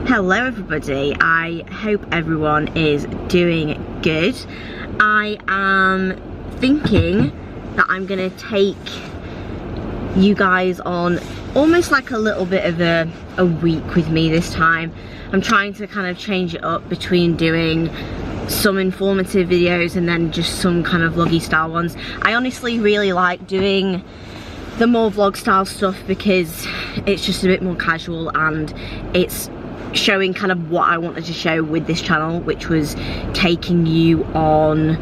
Hello everybody, I hope everyone is doing good. I am thinking that I'm gonna take you guys on almost like a little bit of a week with me this time. I'm trying to kind of change it up between doing some informative videos and then just some kind of vloggy style ones. I honestly really like doing the more vlog style stuff because it's just a bit more casual and it's showing kind of what I wanted to show with this channel, which was taking you on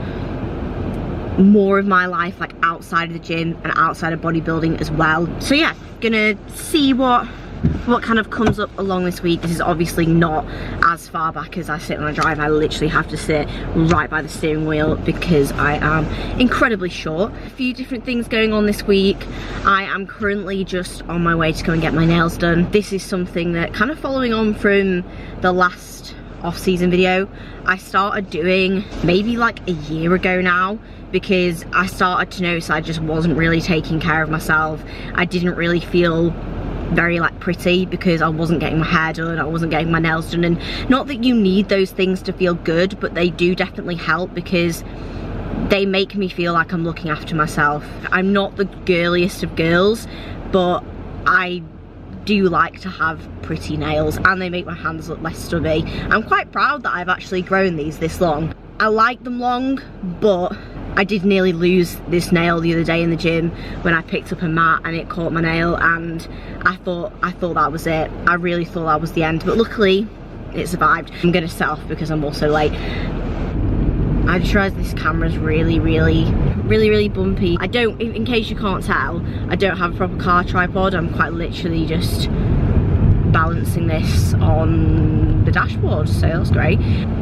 more of my life, like outside of the gym and outside of bodybuilding as well. So yeah, gonna see what kind of comes up along this week. This is obviously not as far back as I sit when I drive. I literally have to sit right by the steering wheel because I am incredibly short. A few different things going on this week. I am currently just on my way to go and get my nails done. This is something that kind of following on from the last off-season video I started doing maybe like a year ago now, because I started to notice I just wasn't really taking care of myself. I didn't really feel very like pretty because I wasn't getting my hair done, I wasn't getting my nails done, and not that you need those things to feel good, but they do definitely help because they make me feel like I'm looking after myself. I'm not the girliest of girls, but I do like to have pretty nails and they make my hands look less stubby. I'm quite proud that I've actually grown these this long. I like them long, but I did nearly lose this nail the other day in the gym when I picked up a mat and it caught my nail, and I thought that was it. I really thought that was the end, but luckily it survived. I'm gonna set off because I'm also late. I just realised this camera's really bumpy. I don't, in case you can't tell, I don't have a proper car tripod. I'm quite literally just balancing this on the dashboard, so that's great.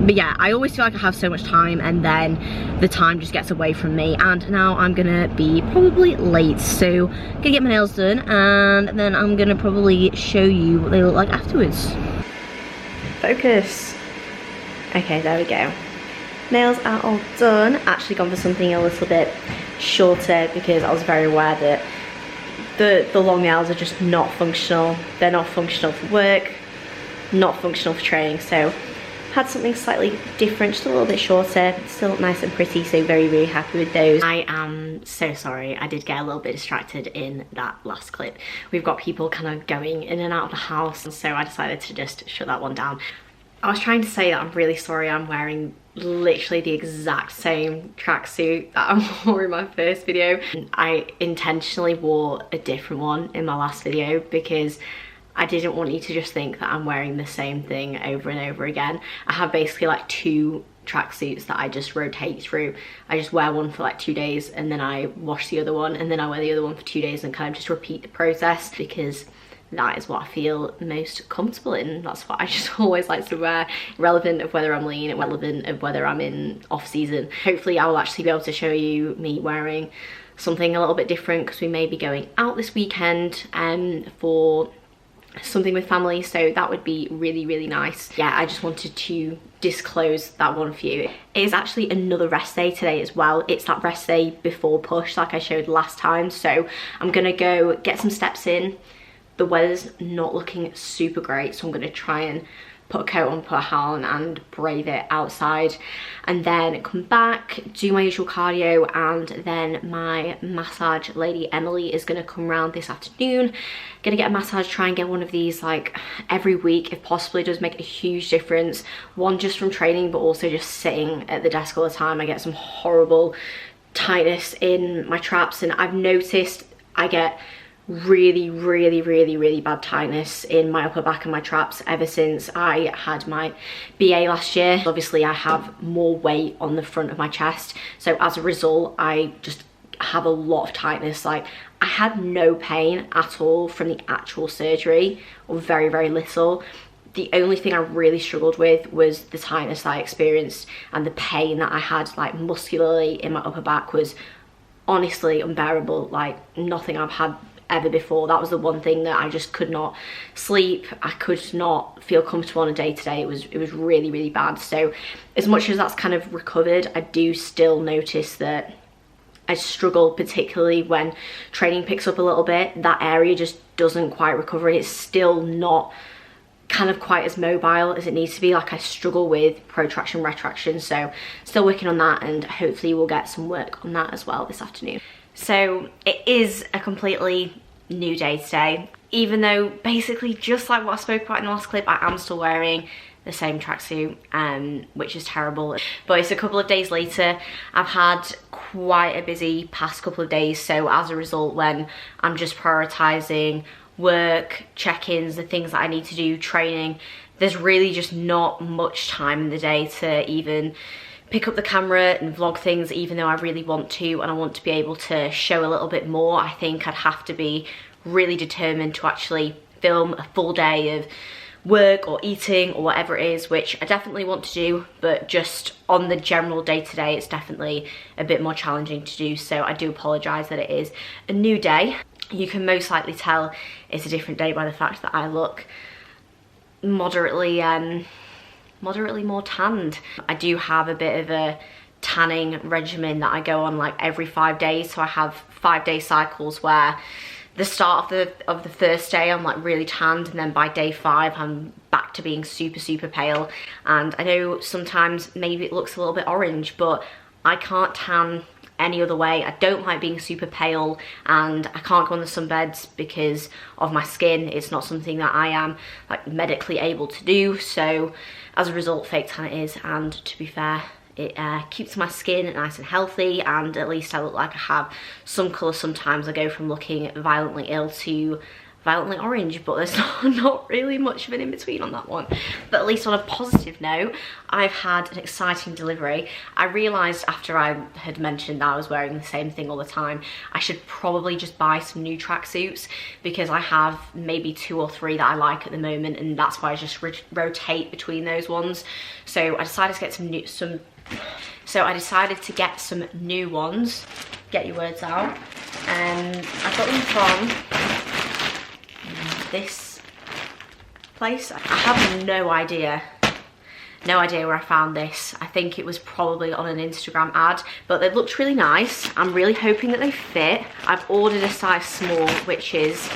But yeah, I always feel like I have so much time and then the time just gets away from me, and now I'm gonna be probably late, so I'm gonna get my nails done and then I'm gonna probably show you what they look like afterwards. Focus. Okay, there we go. Nails are all done. Actually gone for something a little bit shorter because I was very aware that the long nails are just not functional. They're not functional for work, not functional for training, so had something slightly different, just a little bit shorter, still nice and pretty, so very happy with those. I am so sorry, I did get a little bit distracted in that last clip. We've got people kind of going in and out of the house, and so I decided to just shut that one down. I was trying to say that I'm really sorry I'm wearing literally the exact same tracksuit that I wore in my first video. I intentionally wore a different one in my last video because I didn't want you to just think that I'm wearing the same thing over and over again. I have basically like two tracksuits that I just rotate through. I just wear one for like 2 days and then I wash the other one and then I wear the other one for 2 days and kind of just repeat the process because that is what I feel most comfortable in. That's what I just always like to wear, relevant of whether I'm lean, relevant of whether I'm in off season. Hopefully I will actually be able to show you me wearing something a little bit different because we may be going out this weekend for something with family, so that would be really nice. Yeah, I just wanted to disclose that one for you. It is actually another rest day today as well. It's that rest day before push like I showed last time, so I'm gonna go get some steps in. The weather's not looking super great, so I'm going to try and put a coat on, put a hat on and brave it outside, and then come back, do my usual cardio, and then my massage lady Emily is going to come round this afternoon. Gonna get a massage, try and get one of these like every week if possible. It does make a huge difference, one just from training but also just sitting at the desk all the time. I get some horrible tightness in my traps, and I've noticed I get really bad tightness in my upper back and my traps ever since I had my BA last year. Obviously I have more weight on the front of my chest, so as a result I just have a lot of tightness. Like I had no pain at all from the actual surgery, or very little. The only thing I really struggled with was the tightness that I experienced, and the pain that I had like muscularly in my upper back was honestly unbearable, like nothing I've had ever before. That was the one thing that I just could not sleep. I could not feel comfortable on a day-to-day. It was really bad. So as much as that's kind of recovered, I do still notice that I struggle, particularly when training picks up a little bit. That area just doesn't quite recover. It's still not kind of quite as mobile as it needs to be. Like I struggle with protraction, retraction, so still working on that, and hopefully we'll get some work on that as well this afternoon. So it is a completely new day today, even though basically just like what I spoke about in the last clip, I am still wearing the same tracksuit, which is terrible. But it's a couple of days later. I've had quite a busy past couple of days, so as a result, when I'm just prioritizing work, check-ins, the things that I need to do, training, there's really just not much time in the day to even pick up the camera and vlog things, even though I really want to, and I want to be able to show a little bit more. I think I'd have to be really determined to actually film a full day of work or eating or whatever it is, which I definitely want to do, but just on the general day-to-day, it's definitely a bit more challenging to do. So I do apologize that it is a new day. You can most likely tell it's a different day by the fact that I look moderately more tanned. I do have a bit of a tanning regimen that I go on like every 5 days. So I have 5-day cycles where the start of the first day I'm like really tanned, and then by day 5 I'm back to being super pale. And I know sometimes maybe it looks a little bit orange, but I can't tan any other way. I don't like being super pale, and I can't go on the sunbeds because of my skin. It's not something that I am like medically able to do, so as a result fake tan it is. And to be fair, it keeps my skin nice and healthy, and at least I look like I have some colour. Sometimes I go from looking violently ill to violently orange, but there's not really much of an in-between on that one. But at least on a positive note, I've had an exciting delivery. I realised after I had mentioned that I was wearing the same thing all the time, I should probably just buy some new tracksuits, because I have maybe 2 or 3 that I like at the moment, and that's why I just rotate between those ones. So I decided to get some new ones. Get your words out. I got them from this place. I have no idea where I found this. I think it was probably on an Instagram ad, but they looked really nice. I'm really hoping that they fit. I've ordered a size small, which is,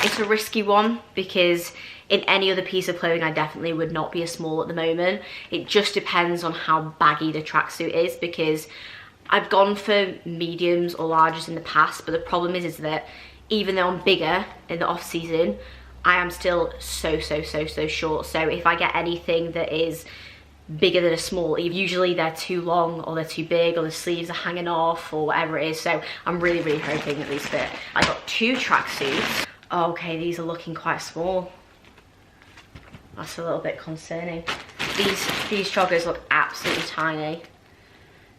it's a risky one, because in any other piece of clothing I definitely would not be a small at the moment. It just depends on how baggy the tracksuit is, because I've gone for mediums or larges in the past, but the problem is that even though I'm bigger in the off season, I am still so short. So if I get anything that is bigger than a small, usually they're too long or they're too big, or the sleeves are hanging off or whatever it is. So I'm really hoping that these fit. I got 2 tracksuits. Oh, okay, these are looking quite small. That's a little bit concerning. These joggers look absolutely tiny.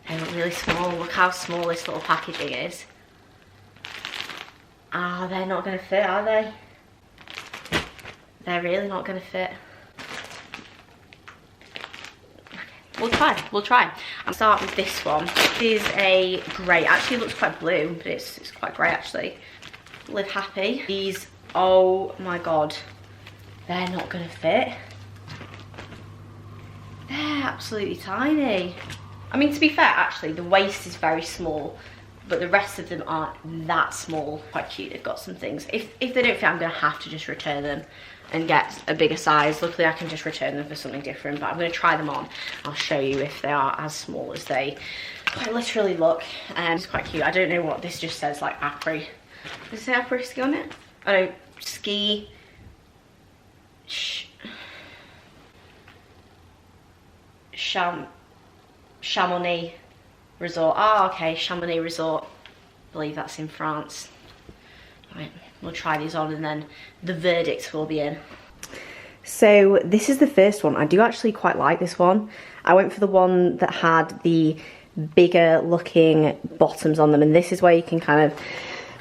They look really small. Look how small this little packaging is. Ah, they're not going to fit, are they? They're really not going to fit. Okay, we'll try. I'll start with this one. This is a grey. Actually, it looks quite blue, but it's quite grey actually. Live happy. These, oh my god, they're not going to fit. They're absolutely tiny. I mean, to be fair, actually, the waist is very small, but the rest of them aren't that small. Quite cute. They've got some things. If they don't fit, I'm going to have to just return them and get a bigger size. Luckily, I can just return them for something different, but I'm going to try them on. I'll show you if they are as small as they quite literally look. It's quite cute. I don't know what this just says, like après. Does it say après ski on it? Oh no, ski. Chamonix Resort. Oh, okay, Chamonix Resort. I believe that's in France. Right, we'll try these on and then the verdict will be in. So this is the first one. I do actually quite like this one. I went for the one that had the bigger looking bottoms on them, and this is where you can kind of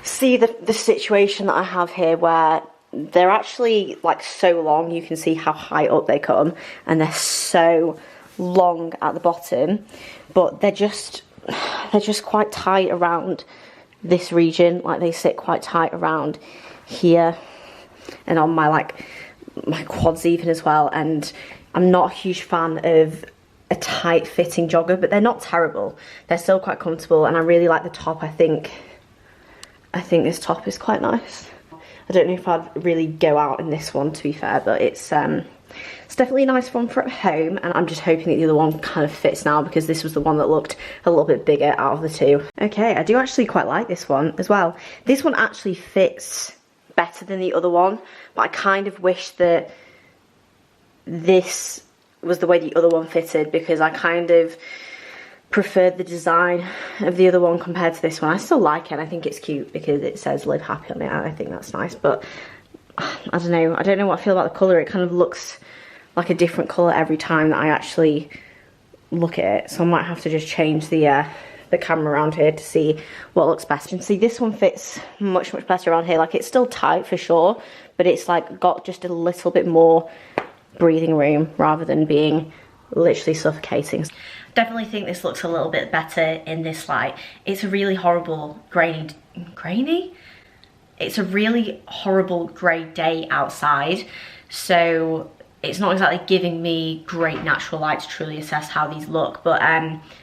see the situation that I have here, where they're actually like so long. You can see how high up they come, and they're so long at the bottom, but they're just quite tight around this region. Like they sit quite tight around here and on my quads even as well. And I'm not a huge fan of a tight fitting jogger, but they're not terrible. They're still quite comfortable, and I really like the top. I think this top is quite nice. I don't know if I'd really go out in this one, to be fair, but it's definitely a nice one for at home, and I'm just hoping that the other one kind of fits now, because this was the one that looked a little bit bigger out of the two. Okay, I do actually quite like this one as well. This one actually fits better than the other one, but I kind of wish that this was the way the other one fitted, because I kind of preferred the design of the other one compared to this one. I still like it, I think it's cute because it says live happy on it, and I think that's nice, but I don't know what I feel about the colour. It kind of looks like a different colour every time that I actually look at it, so I might have to just change the camera around here to see what looks best. You can see this one fits much better around here. Like, it's still tight for sure, but it's like got just a little bit more breathing room rather than being literally suffocating. Definitely think this looks a little bit better in this light. It's a really horrible grainy? It's a really horrible grey day outside, so it's not exactly giving me great natural light to truly assess how these look, but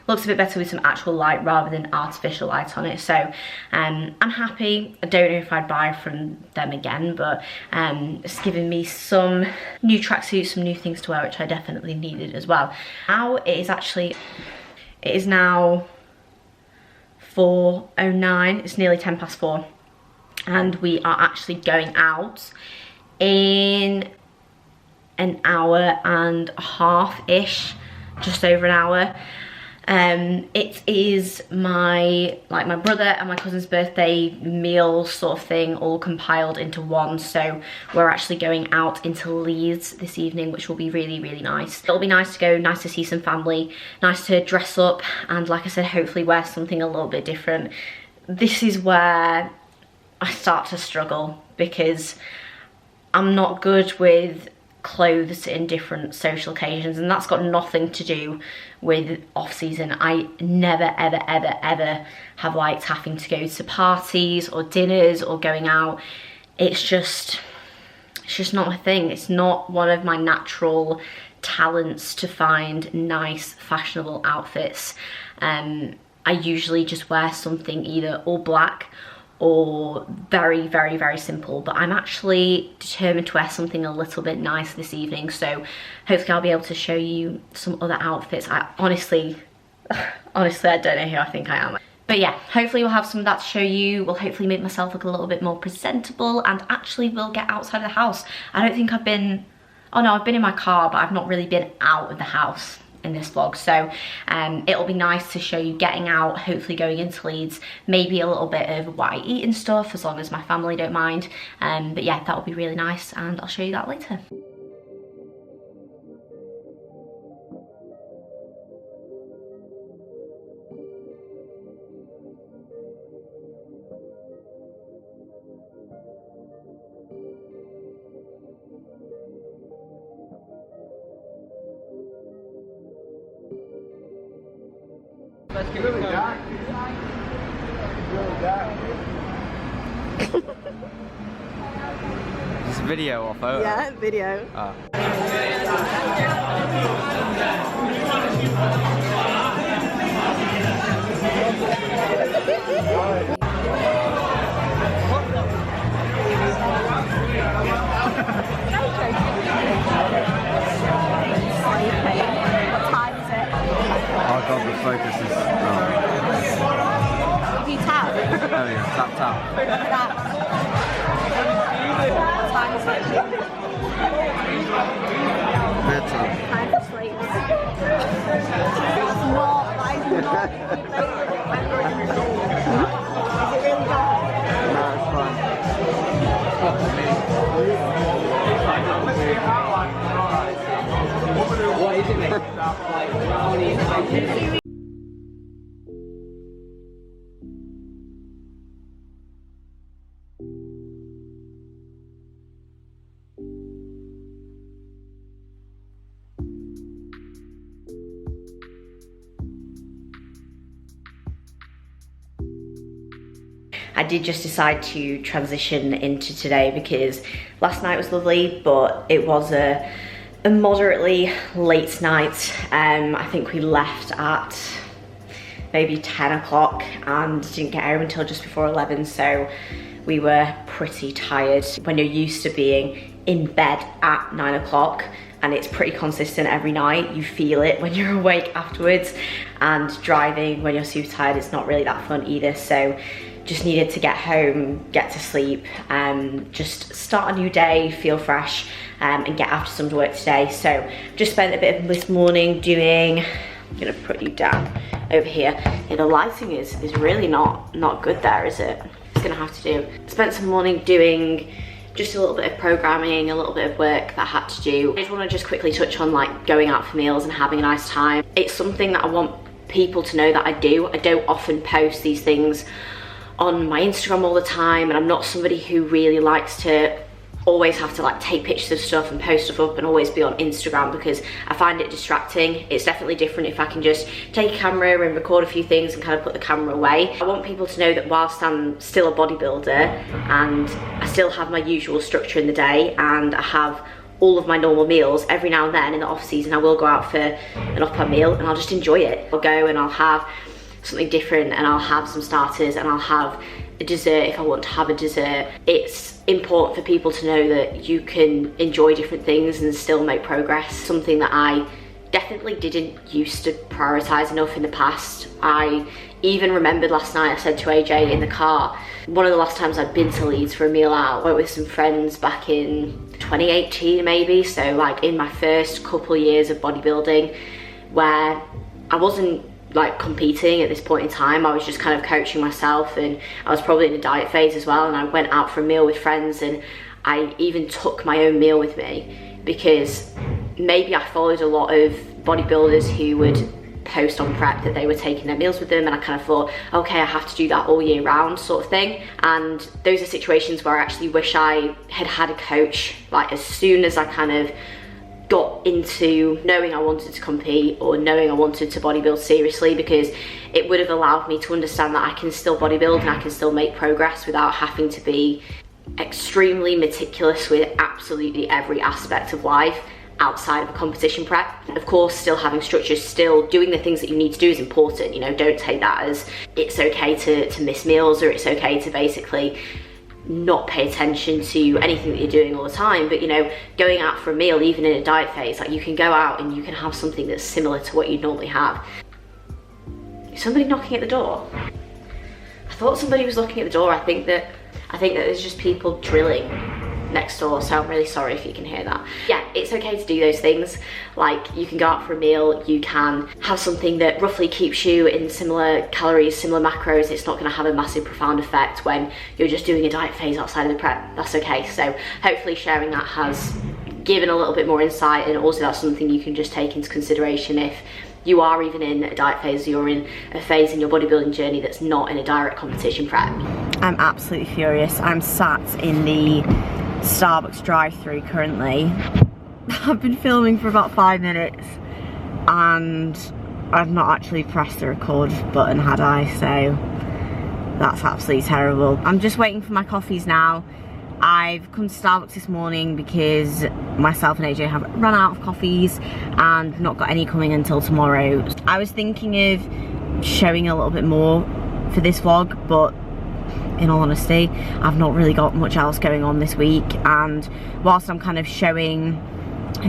looks a bit better with some actual light rather than artificial light on it. So I'm happy. I don't know if I'd buy from them again, but it's giving me some new tracksuits, some new things to wear, which I definitely needed as well. Now it is now 4:09. It's nearly 4:10, and we are actually going out in an hour and a half-ish, just over an hour. It is my brother and my cousin's birthday meal sort of thing all compiled into one, so we're actually going out into Leeds this evening, which will be really nice. It'll be nice to go, nice to see some family, nice to dress up, and like I said, hopefully wear something a little bit different. This is where I start to struggle, because I'm not good with clothes in different social occasions, and that's got nothing to do with off season. I never ever have liked having to go to parties or dinners or going out. It's just not my thing. It's not one of my natural talents to find nice fashionable outfits. I usually just wear something either all black or very simple, but I'm actually determined to wear something a little bit nice this evening, so hopefully I'll be able to show you some other outfits. I honestly I don't know who I think I am. But yeah, hopefully we'll have some of that to show you. We'll hopefully make myself look a little bit more presentable, and actually we'll get outside of the house. I don't think I've been, oh no, I've been in my car, but I've not really been out of the house in this vlog, so it'll be nice to show you getting out, hopefully going into Leeds, maybe a little bit of what I eat and stuff, as long as my family don't mind, but yeah, that will be really nice, and I'll show you that later. It's really dark. It's really dark. Is this a video or photo? Yeah, video. Oh. What time is it? Oh god, the focus is... If you tap. Oh yeah, tap tap. What time is it? Bedtime. Time for sleep. It's not, that is not. Is it really dark? No, it's fine. What is it? I did just decide to transition into today because last night was lovely, but it was a moderately late night. I think we left at maybe 10 o'clock and didn't get home until just before 11, so we were pretty tired. When you're used to being in bed at 9 o'clock and it's pretty consistent every night, you feel it when you're awake afterwards, and driving when you're super tired, it's not really that fun either. So just needed to get home, get to sleep, just start a new day, feel fresh, and get after some work today. So just spent a bit of this morning doing, I'm gonna put you down over here. Yeah, the lighting is really not good there, is it? It's gonna have to do. Spent some morning doing just a little bit of programming, a little bit of work that I had to do. I just wanna just quickly touch on like going out for meals and having a nice time. It's something that I want people to know that I do. I don't often post these things on my Instagram all the time, and I'm not somebody who really likes to always have to like take pictures of stuff and post stuff up and always be on Instagram, because I find it distracting. It's definitely different if I can just take a camera and record a few things and kind of put the camera away. I want people to know that whilst I'm still a bodybuilder and I still have my usual structure in the day and I have all of my normal meals, every now and then in the off season I will go out for an upper meal and I'll just enjoy it. I'll go and I'll have something different, and I'll have some starters, and I'll have a dessert if I want to have a dessert. It's important for people to know that you can enjoy different things and still make progress. Something that I definitely didn't used to prioritize enough in the past. I even remembered last night, I said to AJ in the car, one of the last times I'd been to Leeds for a meal out, I went with some friends back in 2018 maybe, so like in my first couple of years of bodybuilding, where I wasn't like competing at this point in time. I was just kind of coaching myself, and I was probably in a diet phase as well, and I went out for a meal with friends, and I even took my own meal with me, because maybe I followed a lot of bodybuilders who would post on prep that they were taking their meals with them, and I kind of thought, okay, I have to do that all year round sort of thing. And those are situations where I actually wish I had had a coach, like as soon as I kind of got into knowing I wanted to compete or knowing I wanted to bodybuild seriously, because it would have allowed me to understand that I can still bodybuild and I can still make progress without having to be extremely meticulous with absolutely every aspect of life outside of a competition prep. Of course, still having structure, still doing the things that you need to do is important. You know, don't take that as it's okay to miss meals, or it's okay to basically not pay attention to anything that you're doing all the time. But you know, going out for a meal, even in a diet phase, like you can go out and you can have something that's similar to what you normally have. Is somebody knocking at the door? I thought somebody was looking at the door. I think that there's just people drilling next door, so I'm really sorry if you can hear that. Yeah, it's okay to do those things. Like, you can go out for a meal, you can have something that roughly keeps you in similar calories, similar macros. It's not going to have a massive profound effect when you're just doing a diet phase outside of the prep. That's okay. So hopefully sharing that has given a little bit more insight, and also that's something you can just take into consideration if you are even in a diet phase, you're in a phase in your bodybuilding journey that's not in a direct competition prep. I'm absolutely furious. I'm sat in the Starbucks drive-through currently. I've been filming for about 5 minutes and I've not actually pressed the record button, had I? So that's absolutely terrible. I'm just waiting for my coffees now. I've come to Starbucks this morning because myself and AJ have run out of coffees and not got any coming until tomorrow. I was thinking of showing a little bit more for this vlog, but in all honesty, I've not really got much else going on this week, and whilst I'm kind of showing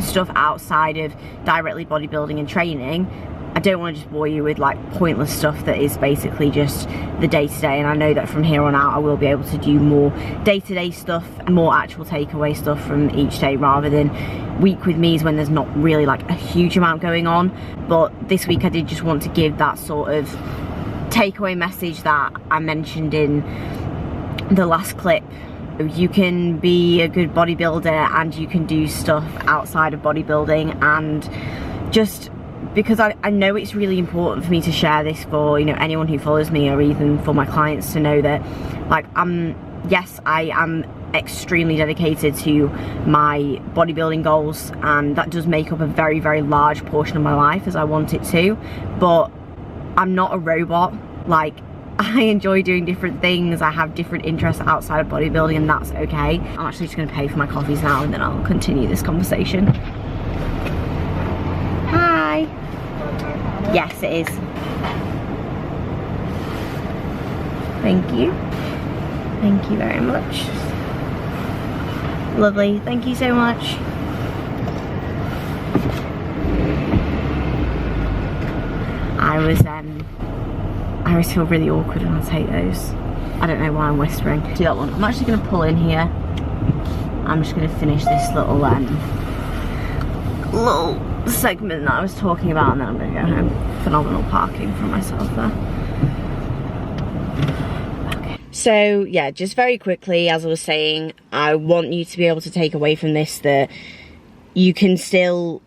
stuff outside of directly bodybuilding and training, I don't want to just bore you with like pointless stuff that is basically just the day-to-day. And I know that from here on out I will be able to do more day-to-day stuff, more actual takeaway stuff from each day, rather than week with me's when there's not really like a huge amount going on. But this week I did just want to give that sort of takeaway message that I mentioned in the last clip. You can be a good bodybuilder and you can do stuff outside of bodybuilding, and just because I know it's really important for me to share this for, you know, anyone who follows me, or even for my clients to know that, like, yes, I am extremely dedicated to my bodybuilding goals, and that does make up a very, very large portion of my life, as I want it to, but I'm not a robot. Like, I enjoy doing different things, I have different interests outside of bodybuilding, and that's okay. I'm actually just going to pay for my coffees now and then I'll continue this conversation. Hi. Yes, it is. Thank you. Thank you very much. Lovely, thank you so much. I always feel really awkward when I take those. I don't know why I'm whispering. Do that one. I'm actually going to pull in here. I'm just going to finish this little segment that I was talking about, and then I'm going to go home. Phenomenal parking for myself there. Okay. So yeah, just very quickly, as I was saying, I want you to be able to take away from this that you can still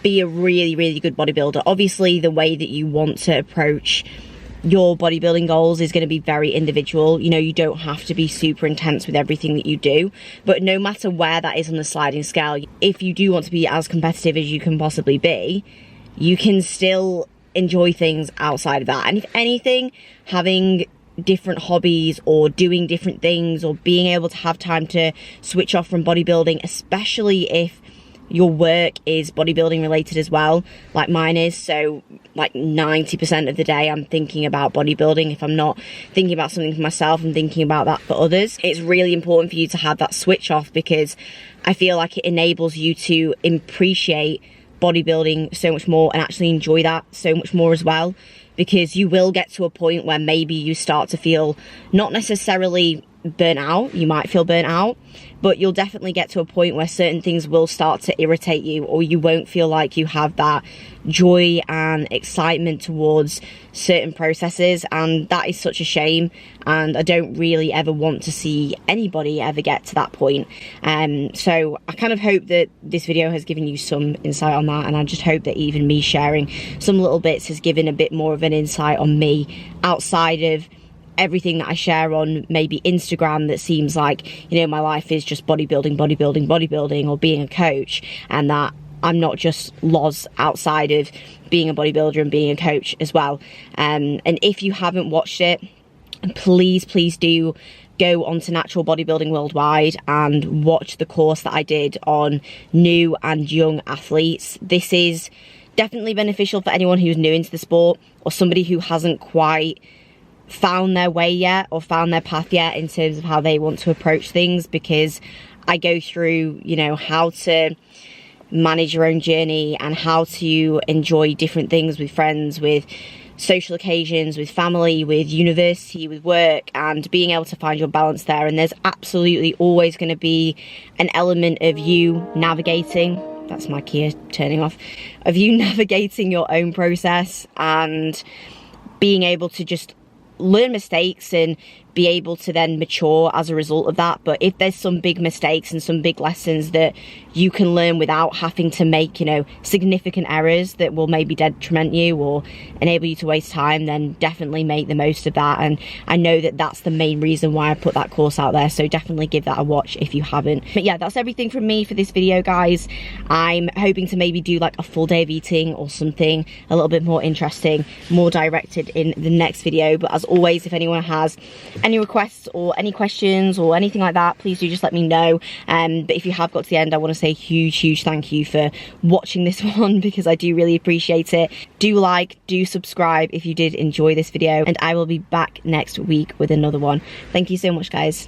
be a really, really good bodybuilder. Obviously, the way that you want to approach your bodybuilding goals is going to be very individual. You know, you don't have to be super intense with everything that you do, but no matter where that is on the sliding scale, if you do want to be as competitive as you can possibly be, you can still enjoy things outside of that. And if anything, having different hobbies or doing different things or being able to have time to switch off from bodybuilding, especially if your work is bodybuilding related as well, like mine is. So like 90% of the day I'm thinking about bodybuilding. If I'm not thinking about something for myself, I'm thinking about that for others. It's really important for you to have that switch off, because I feel like it enables you to appreciate bodybuilding so much more and actually enjoy that so much more as well, because you will get to a point where maybe you start to feel not necessarily burnt out. You might feel burnt out, but you'll definitely get to a point where certain things will start to irritate you, or you won't feel like you have that joy and excitement towards certain processes, and that is such a shame. And I don't really ever want to see anybody ever get to that point. So I kind of hope that this video has given you some insight on that, and I just hope that even me sharing some little bits has given a bit more of an insight on me outside of everything that I share on maybe Instagram, that seems like, you know, my life is just bodybuilding, or being a coach, and that I'm not just Loz outside of being a bodybuilder and being a coach as well. And if you haven't watched it, please do go onto Natural Bodybuilding Worldwide and watch the course that I did on new and young athletes. This is definitely beneficial for anyone who's new into the sport, or somebody who hasn't quite found their way yet, or found their path yet in terms of how they want to approach things, because I go through, you know, how to manage your own journey and how to enjoy different things with friends, with social occasions, with family, with university, with work, and being able to find your balance there. And there's absolutely always going to be an element of you navigating, that's my key turning off, of you navigating your own process and being able to just learn mistakes and be able to then mature as a result of that. But if there's some big mistakes and some big lessons that you can learn without having to make, you know, significant errors that will maybe detriment you or enable you to waste time, then definitely make the most of that. And I know that that's the main reason why I put that course out there, so definitely give that a watch if you haven't. But yeah, that's everything from me for this video, guys. I'm hoping to maybe do like a full day of eating or something a little bit more interesting, more directed in the next video. But as always, if anyone has any requests or any questions or anything like that, please do just let me know. But if you have got to the end, I want to say huge thank you for watching this one, because I do really appreciate it. Do like, do subscribe if you did enjoy this video, and I will be back next week with another one. Thank you so much, guys.